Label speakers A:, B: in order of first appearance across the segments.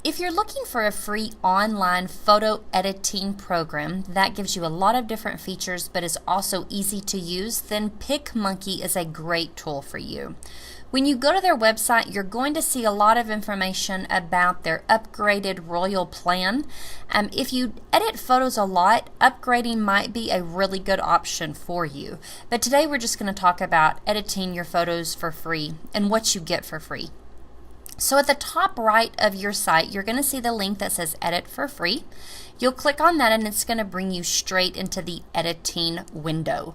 A: If you're looking for a free online photo editing program that gives you a lot of different features but is also easy to use, then PicMonkey is a great tool for you. When you go to their website, you're going to see a lot of information about their upgraded Royal plan. If you edit photos a lot, upgrading might be a really good option for you. But today we're just going to talk about editing your photos for free and what you get for free. So at the top right of your site, you're going to see the link that says Edit for Free. You'll click on that and it's going to bring you straight into the editing window.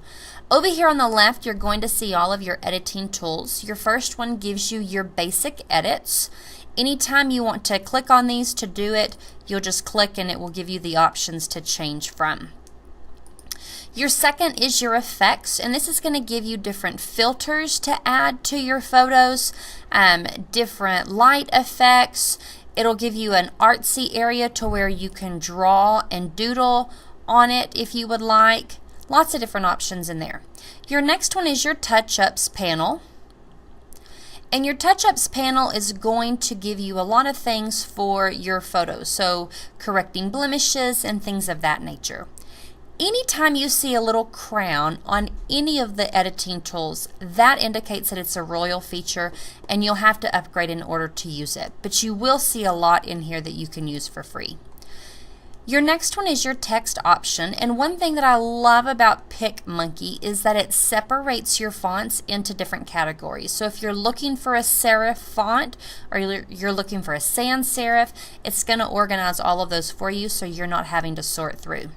A: Over here on the left, you're going to see all of your editing tools. Your first one gives you your basic edits. Anytime you want to click on these to do it, you'll just click and it will give you the options to change from. Your second is your effects, and this is going to give you different filters to add to your photos, different light effects. It'll give you an artsy area to where you can draw and doodle on it if you would like. Lots of different options in there. Your next one is your touch-ups panel. And your touch-ups panel is going to give you a lot of things for your photos, so correcting blemishes and things of that nature. Anytime you see a little crown on any of the editing tools, that indicates that it's a Royal feature and you'll have to upgrade in order to use it. But you will see a lot in here that you can use for free. Your next one is your text option, and one thing that I love about PicMonkey is that it separates your fonts into different categories. So if you're looking for a serif font or you're looking for a sans serif, it's going to organize all of those for you so you're not having to sort through.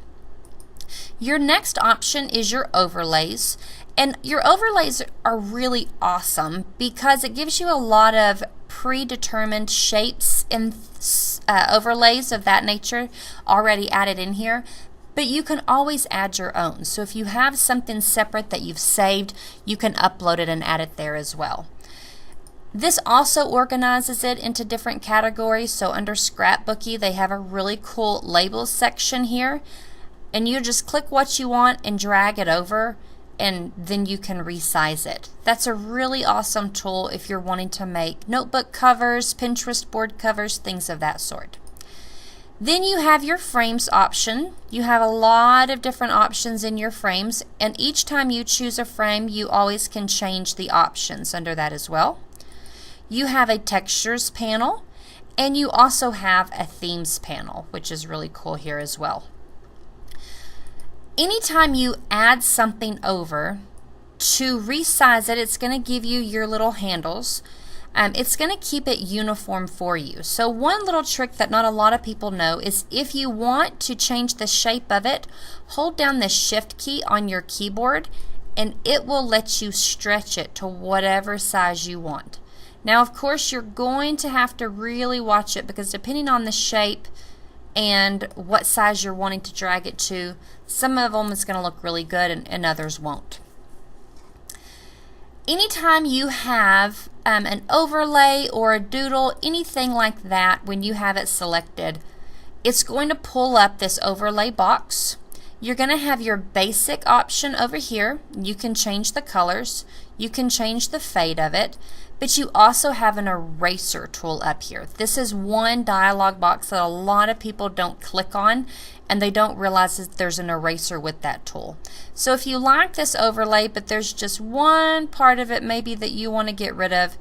A: Your next option is your overlays, and your overlays are really awesome because it gives you a lot of predetermined shapes and overlays of that nature already added in here, but you can always add your own. So if you have something separate that you've saved, you can upload it and add it there as well. This also organizes it into different categories. So under Scrapbooky, they have a really cool labels section here. And you just click what you want and drag it over, and then you can resize it. That's a really awesome tool if you're wanting to make notebook covers, Pinterest board covers, things of that sort. Then you have your frames option. You have a lot of different options in your frames, and each time you choose a frame, you always can change the options under that as well. You have a textures panel, and you also have a themes panel, which is really cool here as well. Anytime you add something over, to resize it, it's going to give you your little handles. It's going to keep it uniform for you. So one little trick that not a lot of people know is if you want to change the shape of it, hold down the Shift key on your keyboard and it will let you stretch it to whatever size you want. Now of course you're going to have to really watch it because depending on the shape and what size you're wanting to drag it to, some of them is going to look really good and others won't. Anytime you have an overlay or a doodle, anything like that, when you have it selected, it's going to pull up this overlay box. You're going to have your basic option over here. You can change the colors, you can change the fade of it, but you also have an eraser tool up here. This is one dialog box that a lot of people don't click on and they don't realize that there's an eraser with that tool. So if you like this overlay but there's just one part of it maybe that you want to get rid of,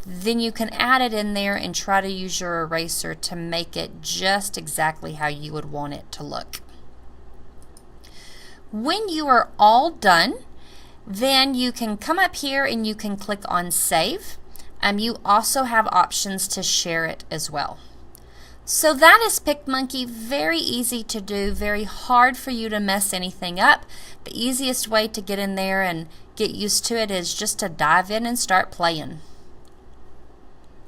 A: then you can add it in there and try to use your eraser to make it just exactly how you would want it to look. When you are all done, then you can come up here and you can click on Save. You also have options to share it as well. So that is PicMonkey. Very easy to do, very hard for you to mess anything up. The easiest way to get in there and get used to it is just to dive in and start playing.